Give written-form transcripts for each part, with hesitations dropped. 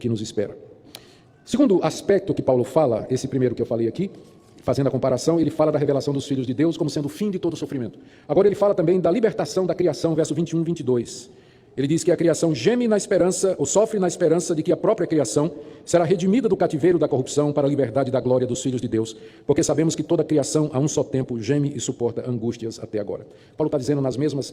que nos espera. Segundo aspecto que Paulo fala, esse primeiro que eu falei aqui, fazendo a comparação, ele fala da revelação dos filhos de Deus como sendo o fim de todo sofrimento. Agora ele fala também da libertação da criação, verso 21 e 22. Ele diz que a criação geme na esperança, ou sofre na esperança de que a própria criação será redimida do cativeiro da corrupção para a liberdade da glória dos filhos de Deus, porque sabemos que toda a criação a um só tempo geme e suporta angústias até agora. Paulo está dizendo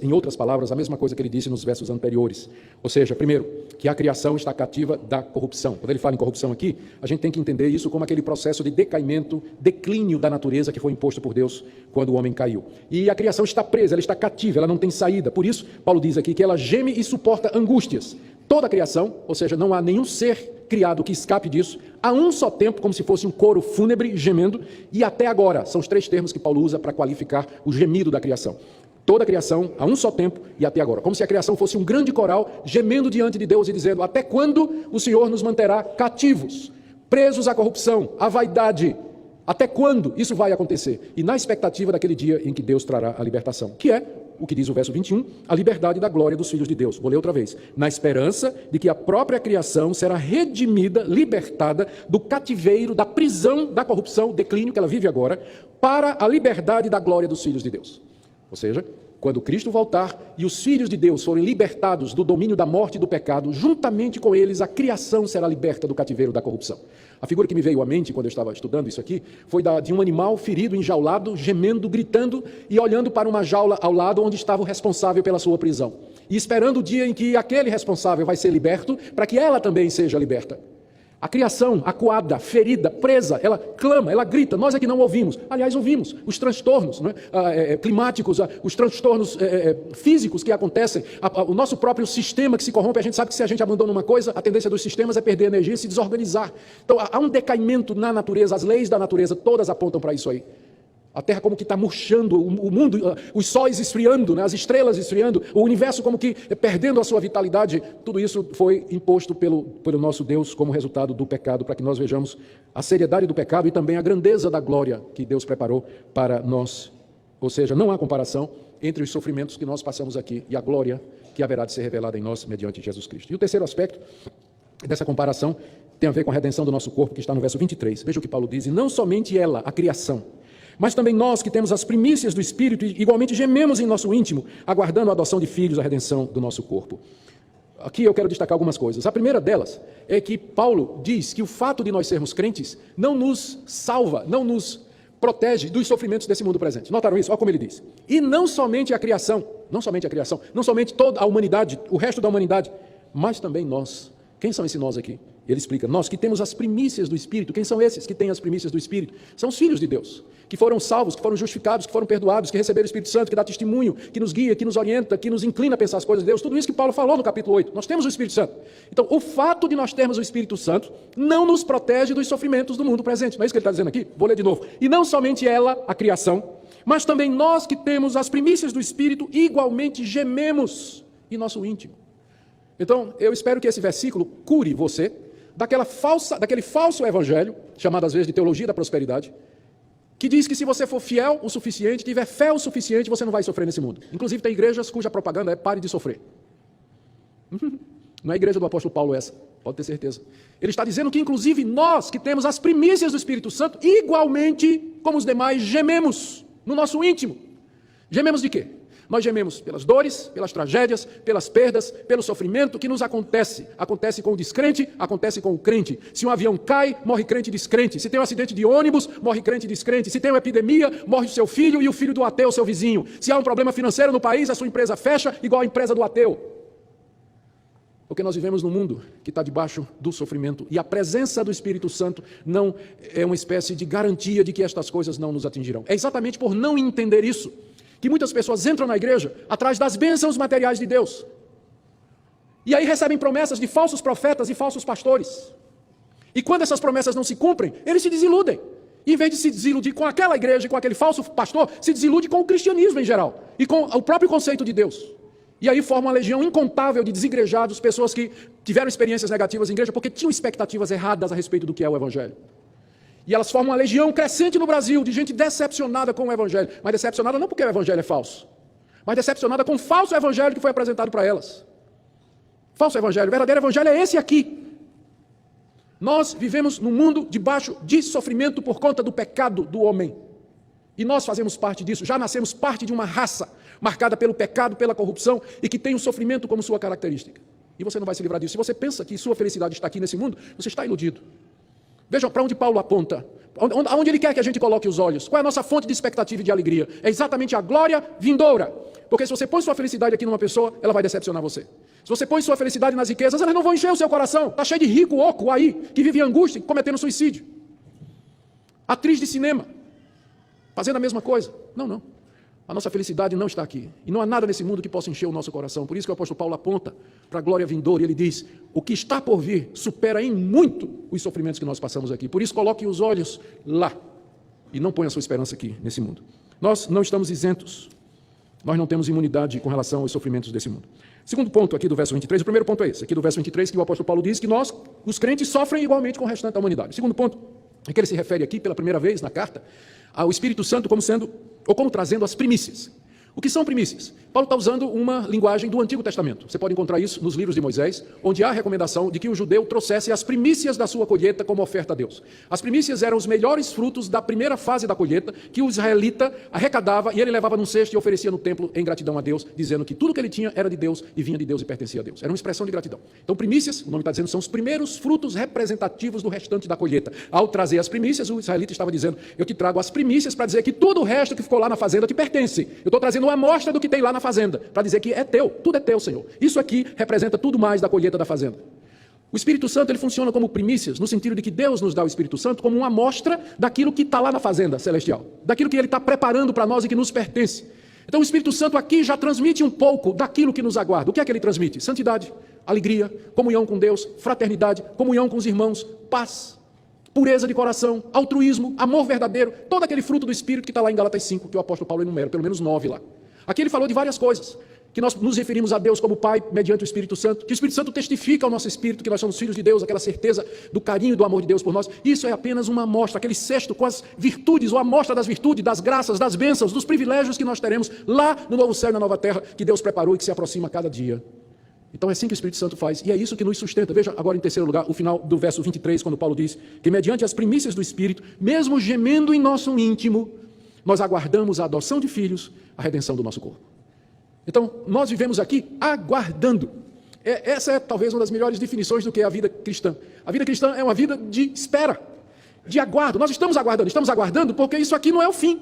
em outras palavras, a mesma coisa que ele disse nos versos anteriores. Ou seja, primeiro, que a criação está cativa da corrupção. Quando ele fala em corrupção aqui, a gente tem que entender isso como aquele processo de decaimento, declínio da natureza que foi imposto por Deus quando o homem caiu. E a criação está presa, ela está cativa, ela não tem saída. Por isso, Paulo diz aqui que ela geme e suporta angústias. Toda a criação, ou seja, não há nenhum ser criado que escape disso, a um só tempo, como se fosse um coro fúnebre gemendo, e até agora, são os três termos que Paulo usa para qualificar o gemido da criação. Toda a criação, a um só tempo e até agora. Como se a criação fosse um grande coral gemendo diante de Deus e dizendo: até quando o Senhor nos manterá cativos, presos à corrupção, à vaidade? Até quando isso vai acontecer? E na expectativa daquele dia em que Deus trará a libertação, que é o que diz o verso 21, a liberdade da glória dos filhos de Deus. Vou ler outra vez. Na esperança de que a própria criação será redimida, libertada do cativeiro, da prisão, da corrupção, declínio que ela vive agora, para a liberdade da glória dos filhos de Deus. Ou seja, quando Cristo voltar e os filhos de Deus forem libertados do domínio da morte e do pecado, juntamente com eles a criação será liberta do cativeiro da corrupção. A figura que me veio à mente quando eu estava estudando isso aqui foi de um animal ferido, enjaulado, gemendo, gritando e olhando para uma jaula ao lado onde estava o responsável pela sua prisão. E esperando o dia em que aquele responsável vai ser liberto, para que ela também seja liberta. A criação, acuada, ferida, presa, ela clama, ela grita, nós é que não ouvimos. Aliás, ouvimos os transtornos climáticos, os transtornos físicos que acontecem, o nosso próprio sistema que se corrompe. A gente sabe que se a gente abandona uma coisa, a tendência dos sistemas é perder energia e se desorganizar. Então há um decaimento na natureza, as leis da natureza todas apontam para isso aí. A Terra como que está murchando, o mundo, os sóis esfriando, as estrelas esfriando, o universo como que perdendo a sua vitalidade. Tudo isso foi imposto pelo nosso Deus como resultado do pecado, para que nós vejamos a seriedade do pecado e também a grandeza da glória que Deus preparou para nós. Ou seja, não há comparação entre os sofrimentos que nós passamos aqui e a glória que haverá de ser revelada em nós mediante Jesus Cristo. E o terceiro aspecto dessa comparação tem a ver com a redenção do nosso corpo, que está no verso 23. Veja o que Paulo diz: e não somente ela, a criação, mas também nós que temos as primícias do Espírito, igualmente gememos em nosso íntimo, aguardando a adoção de filhos, a redenção do nosso corpo. Aqui eu quero destacar algumas coisas. A primeira delas é que Paulo diz que o fato de nós sermos crentes não nos salva, não nos protege dos sofrimentos desse mundo presente. Notaram isso? Olha como ele diz. E não somente a criação, não somente toda a humanidade, o resto da humanidade, mas também nós. Quem são esses nós aqui? Ele explica: nós que temos as primícias do Espírito. Quem são esses que têm as primícias do Espírito? São os filhos de Deus, que foram salvos, que foram justificados, que foram perdoados, que receberam o Espírito Santo, que dá testemunho, que nos guia, que nos orienta, que nos inclina a pensar as coisas de Deus. Tudo isso que Paulo falou no capítulo 8. Nós temos o Espírito Santo. Então, o fato de nós termos o Espírito Santo não nos protege dos sofrimentos do mundo presente. Não é isso que ele está dizendo aqui? Vou ler de novo. E não somente ela, a criação, mas também nós que temos as primícias do Espírito, igualmente gememos em nosso íntimo. Então, eu espero que esse versículo cure você daquele falso evangelho, chamado às vezes de teologia da prosperidade, que diz que se você for fiel o suficiente, tiver fé o suficiente, você não vai sofrer nesse mundo. Inclusive tem igrejas cuja propaganda é: pare de sofrer. Não é a igreja do apóstolo Paulo essa, pode ter certeza. Ele está dizendo que inclusive nós, que temos as primícias do Espírito Santo, igualmente como os demais, gememos no nosso íntimo. Gememos de quê? Nós gememos pelas dores, pelas tragédias, pelas perdas, pelo sofrimento que nos acontece. Acontece com o descrente, acontece com o crente. Se um avião cai, morre crente e descrente. Se tem um acidente de ônibus, morre crente e descrente. Se tem uma epidemia, morre o seu filho e o filho do ateu, seu vizinho. Se há um problema financeiro no país, a sua empresa fecha, igual a empresa do ateu. Porque nós vivemos num mundo que está debaixo do sofrimento. E a presença do Espírito Santo não é uma espécie de garantia de que estas coisas não nos atingirão. É exatamente por não entender isso que muitas pessoas entram na igreja atrás das bênçãos materiais de Deus. E aí recebem promessas de falsos profetas e falsos pastores. E quando essas promessas não se cumprem, eles se desiludem. E em vez de se desiludir com aquela igreja e com aquele falso pastor, se desilude com o cristianismo em geral. E com o próprio conceito de Deus. E aí forma uma legião incontável de desigrejados, pessoas que tiveram experiências negativas em igreja porque tinham expectativas erradas a respeito do que é o Evangelho. E elas formam uma legião crescente no Brasil de gente decepcionada com o Evangelho. Mas decepcionada não porque o Evangelho é falso, mas decepcionada com o falso Evangelho que foi apresentado para elas. Falso Evangelho. O verdadeiro Evangelho é esse aqui. Nós vivemos num mundo debaixo de sofrimento por conta do pecado do homem. E nós fazemos parte disso, já nascemos parte de uma raça marcada pelo pecado, pela corrupção e que tem o sofrimento como sua característica. E você não vai se livrar disso. Se você pensa que sua felicidade está aqui nesse mundo, você está iludido. Veja para onde Paulo aponta, aonde ele quer que a gente coloque os olhos. Qual é a nossa fonte de expectativa e de alegria? É exatamente a glória vindoura. Porque se você põe sua felicidade aqui numa pessoa, ela vai decepcionar você. Se você põe sua felicidade nas riquezas, elas não vão encher o seu coração. Está cheio de rico, oco aí, que vive em angústia, cometendo suicídio. Atriz de cinema, fazendo a mesma coisa. Não. A nossa felicidade não está aqui. E não há nada nesse mundo que possa encher o nosso coração. Por isso que o apóstolo Paulo aponta para a glória vindoura. E ele diz, o que está por vir supera em muito os sofrimentos que nós passamos aqui. Por isso coloque os olhos lá. E não ponha a sua esperança aqui, nesse mundo. Nós não estamos isentos. Nós não temos imunidade com relação aos sofrimentos desse mundo. Segundo ponto aqui do verso 23, o primeiro ponto é esse. Aqui do verso 23, que o apóstolo Paulo diz que nós, os crentes, sofrem igualmente com o restante da humanidade. O segundo ponto é que ele se refere aqui, pela primeira vez na carta, ao Espírito Santo como sendo, ou como trazendo as primícias. O que são primícias? Paulo está usando uma linguagem do Antigo Testamento. Você pode encontrar isso nos livros de Moisés, onde há a recomendação de que o judeu trouxesse as primícias da sua colheita como oferta a Deus. As primícias eram os melhores frutos da primeira fase da colheita, que o israelita arrecadava e ele levava num cesto e oferecia no templo em gratidão a Deus, dizendo que tudo que ele tinha era de Deus e vinha de Deus e pertencia a Deus. Era uma expressão de gratidão. Então primícias, o nome está dizendo, são os primeiros frutos representativos do restante da colheita. Ao trazer as primícias, o israelita estava dizendo, eu te trago as primícias para dizer que todo o resto que ficou lá na fazenda te pertence. Eu estou trazendo uma amostra do que tem lá na fazenda, para dizer que é teu, tudo é teu, Senhor. Isso aqui representa tudo mais da colheita da fazenda. O Espírito Santo ele funciona como primícias, no sentido de que Deus nos dá o Espírito Santo como uma amostra daquilo que está lá na fazenda celestial, daquilo que Ele está preparando para nós e que nos pertence. Então o Espírito Santo aqui já transmite um pouco daquilo que nos aguarda. O que é que ele transmite? Santidade, alegria, comunhão com Deus, fraternidade, comunhão com os irmãos, paz, pureza de coração, altruísmo, amor verdadeiro, todo aquele fruto do Espírito que está lá em Gálatas 5, que o apóstolo Paulo enumera, pelo menos 9 lá. Aqui ele falou de várias coisas, que nós nos referimos a Deus como Pai, mediante o Espírito Santo, que o Espírito Santo testifica ao nosso espírito que nós somos filhos de Deus, aquela certeza do carinho e do amor de Deus por nós. Isso é apenas uma amostra, aquele cesto com as virtudes, ou a amostra das virtudes, das graças, das bênçãos, dos privilégios que nós teremos lá no novo céu e na nova terra, que Deus preparou e que se aproxima a cada dia. Então é assim que o Espírito Santo faz, e é isso que nos sustenta. Veja agora em terceiro lugar, o final do verso 23, quando Paulo diz que mediante as primícias do Espírito, mesmo gemendo em nosso íntimo, nós aguardamos a adoção de filhos, a redenção do nosso corpo. Então, nós vivemos aqui aguardando. Essa é talvez uma das melhores definições do que é a vida cristã. A vida cristã é uma vida de espera, de aguardo. Nós estamos aguardando porque isso aqui não é o fim.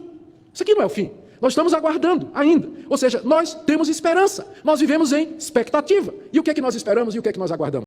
Isso aqui não é o fim. Nós estamos aguardando ainda. Ou seja, nós temos esperança. Nós vivemos em expectativa. E o que é que nós esperamos e o que é que nós aguardamos?